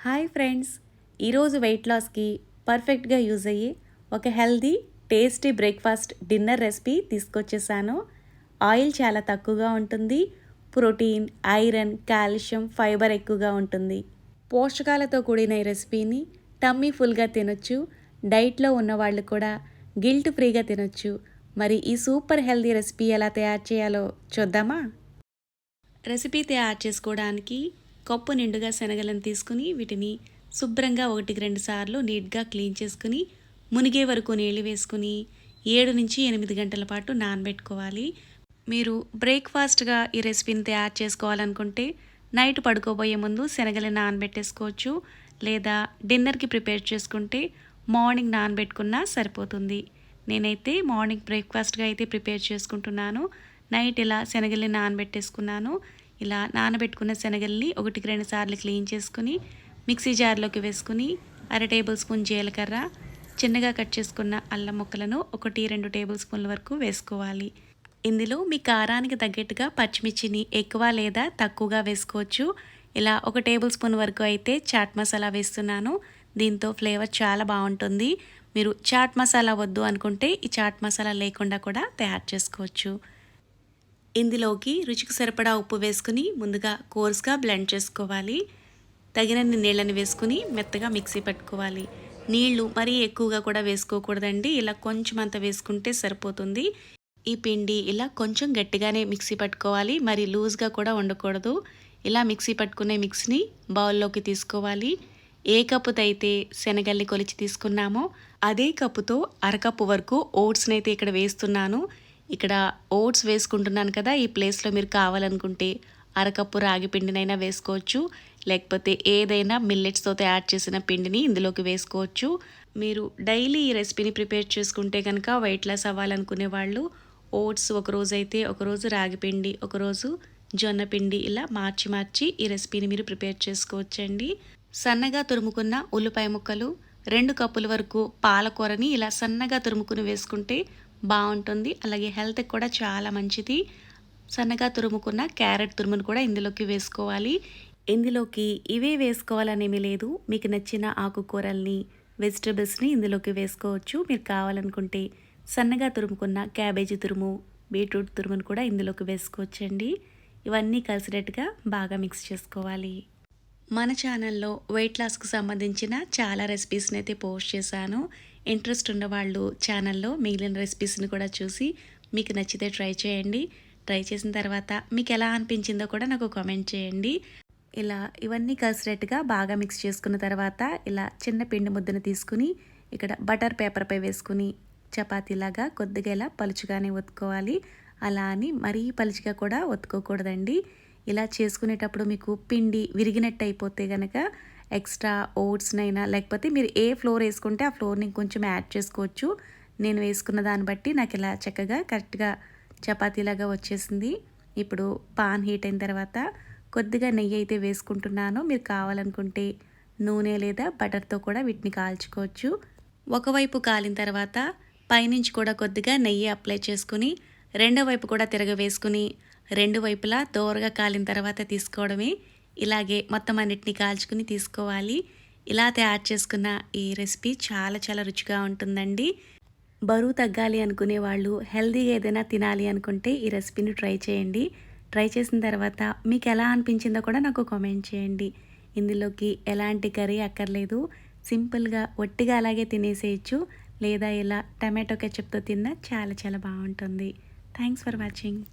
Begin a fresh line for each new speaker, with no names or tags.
Hi friends, ఈరోజు wait లాస్కి పర్ఫెక్ట్గా యూజ్ అయ్యే ఒక healthy tasty breakfast dinner recipe తీసుకొచ్చేసాను. ఆయిల్ చాలా తక్కువగా ఉంటుంది, ప్రోటీన్, ఐరన్, కాల్షియం, ఫైబర్ ఎక్కువగా ఉంటుంది. పోషకాలతో కూడిన ఈ రెసిపీని టమ్మీ ఫుల్గా తినొచ్చు. డైట్లో ఉన్నవాళ్ళు కూడా గిల్ట్ ఫ్రీగా తినొచ్చు. మరి ఈ సూపర్ హెల్దీ రెసిపీ ఎలా తయారు చేయాలో చూద్దామా? రెసిపీ తయారు చేసుకోవడానికి కప్పు నిండుగా శనగలను తీసుకుని వీటిని శుభ్రంగా 1-2 సార్లు నీట్గా క్లీన్ చేసుకుని మునిగే వరకు నీళ్ళు వేసుకుని 7 నుంచి 8 గంటల పాటు నానబెట్టుకోవాలి. మీరు బ్రేక్ఫాస్ట్గా ఈ రెసిపీని తయారు చేసుకోవాలనుకుంటే నైట్ పడుకోబోయే ముందు శనగలను నానబెట్టేసుకోవచ్చు, లేదా డిన్నర్కి ప్రిపేర్ చేసుకుంటే మార్నింగ్ నానబెట్టుకున్నా సరిపోతుంది. నేనైతే మార్నింగ్ బ్రేక్ఫాస్ట్గా అయితే ప్రిపేర్ చేసుకుంటున్నాను. నైట్ ఇలా శనగల్ని నానబెట్టేసుకున్నాను. ఇలా నానబెట్టుకున్న శనగల్ని 1-2 సార్లు క్లీన్ చేసుకుని మిక్సీ జార్లోకి వేసుకుని 1/2 టేబుల్ స్పూన్ జీలకర్ర, చిన్నగా కట్ చేసుకున్న అల్లం ముక్కలను 1-2 టేబుల్ స్పూన్ల వరకు వేసుకోవాలి. ఇందులో మీ కారానికి తగ్గట్టుగా పచ్చిమిర్చిని ఎక్కువ లేదా తక్కువగా వేసుకోవచ్చు. ఇలా 1 టేబుల్ స్పూన్ వరకు అయితే చాట్ మసాలా వేస్తున్నాను. దీంతో ఫ్లేవర్ చాలా బాగుంటుంది. మీరు చాట్ మసాలా వద్దు అనుకుంటే ఈ చాట్ మసాలా లేకుండా కూడా తయారు చేసుకోవచ్చు. ఇందులోకి రుచికి సరిపడా ఉప్పు వేసుకుని ముందుగా కోర్స్గా బ్లెండ్ చేసుకోవాలి. తగినన్ని నీళ్ళని వేసుకుని మెత్తగా మిక్సీ పట్టుకోవాలి. నీళ్లు మరీ ఎక్కువగా కూడా వేసుకోకూడదండి. ఇలా కొంచెం అంత వేసుకుంటే సరిపోతుంది. ఈ పిండి ఇలా కొంచెం గట్టిగానే మిక్సీ పట్టుకోవాలి, మరి లూజ్గా కూడా ఉండకూడదు. ఇలా మిక్సీ పట్టుకునే మిక్స్ని బౌల్లోకి తీసుకోవాలి. ఏ కప్పుతో అయితే శనగల్ని కొలిచి తీసుకున్నామో అదే కప్పుతో అరకప్పు వరకు ఓట్స్ని అయితే ఇక్కడ వేస్తున్నాను. ఇక్కడ ఓట్స్ వేసుకుంటున్నాను కదా, ఈ ప్లేస్లో మీరు కావాలనుకుంటే అరకప్పు రాగి పిండినైనా వేసుకోవచ్చు, లేకపోతే ఏదైనా మిల్లెట్స్తో తయారు చేసిన పిండిని ఇందులోకి వేసుకోవచ్చు. మీరు డైలీ ఈ రెసిపీని ప్రిపేర్ చేసుకుంటే కనుక వెయిట్ లాస్ అవ్వాలనుకునే వాళ్ళు ఓట్స్ ఒకరోజు అయితే ఒకరోజు రాగి పిండి, ఒకరోజు జొన్న పిండి, ఇలా మార్చి మార్చి ఈ రెసిపీని మీరు ప్రిపేర్ చేసుకోవచ్చండి. సన్నగా తురుముకున్న ఉల్లిపాయ ముక్కలు, 2 కప్పుల వరకు పాలకూరని ఇలా సన్నగా తురుముకుని వేసుకుంటే బాగుంటుంది. అలాగే హెల్త్కి కూడా చాలా మంచిది. సన్నగా తురుముకున్న క్యారెట్ తురుమును కూడా ఇందులోకి వేసుకోవాలి. ఇందులోకి ఇవే వేసుకోవాలనేమి లేదు. మీకు నచ్చిన ఆకుకూరల్ని, వెజిటబుల్స్ని ఇందులోకి వేసుకోవచ్చు. మీరు కావాలనుకుంటే సన్నగా తురుముకున్న క్యాబేజీ తురుము, బీట్రూట్ తురుమును కూడా ఇందులోకి వేసుకోవచ్చండి. ఇవన్నీ కలిసినట్టుగా బాగా మిక్స్ చేసుకోవాలి. మన ఛానల్లో వెయిట్ లాస్కి సంబంధించిన చాలా రెసిపీస్ని అయితే పోస్ట్ చేశాను. ఇంట్రెస్ట్ ఉన్నవాళ్ళు ఛానల్లో మిగిలిన రెసిపీస్ని కూడా చూసి మీకు నచ్చితే ట్రై చేయండి. ట్రై చేసిన తర్వాత మీకు ఎలా అనిపించిందో కూడా నాకు కామెంట్ చేయండి. ఇలా ఇవన్నీ కలిసినట్టుగా బాగా మిక్స్ చేసుకున్న తర్వాత ఇలా చిన్న పిండి ముద్దను తీసుకుని ఇక్కడ బటర్ పేపర్పై వేసుకుని చపాతీలాగా కొద్దిగా ఇలా పలుచుగానే ఒత్తుకోవాలి. అలా అని మరీ పలుచుగా కూడా ఒత్తుకోకూడదండి. ఇలా చేసుకునేటప్పుడు మీకు పిండి విరిగినట్టు అయిపోతే కనుక ఎక్స్ట్రా ఓట్స్నైనా, లేకపోతే మీరు ఏ ఫ్లోర్ వేసుకుంటే ఆ ఫ్లోర్ని కొంచెం యాడ్ చేసుకోవచ్చు. నేను వేసుకున్న దాన్ని బట్టి నాకు ఇలా చక్కగా కరెక్ట్గా చపాతీలాగా వచ్చేసింది. ఇప్పుడు పాన్ హీట్ అయిన తర్వాత కొద్దిగా నెయ్యి అయితే వేసుకుంటున్నాను. మీరు కావాలనుకుంటే నూనె లేదా బటర్తో కూడా వీటిని కాల్చుకోవచ్చు. ఒకవైపు కాలిన తర్వాత పైనుంచి కూడా కొద్దిగా నెయ్యి అప్లై చేసుకుని రెండో వైపు కూడా తిరగవేసుకుని 2 వైపులా దోరగా కాలిన తర్వాత తీసుకోవడమే. ఇలాగే మొత్తం అన్నిటిని కాల్చుకుని తీసుకోవాలి. ఇలా తయారు చేసుకున్న ఈ రెసిపీ చాలా చాలా రుచిగా ఉంటుందండి. బరువు తగ్గాలి అనుకునే వాళ్ళు, హెల్తీగా ఏదైనా తినాలి అనుకుంటే ఈ రెసిపీని ట్రై చేయండి. ట్రై చేసిన తర్వాత మీకు ఎలా అనిపించిందో కూడా నాకు కామెంట్ చేయండి. ఇందులోకి ఎలాంటి కర్రీ అక్కర్లేదు. సింపుల్గా ఒట్టిగా అలాగే తినేసేయచ్చు, లేదా ఇలా టమాటో కెచప్తో తిన్నా చాలా చాలా బాగుంటుంది. Thanks for watching.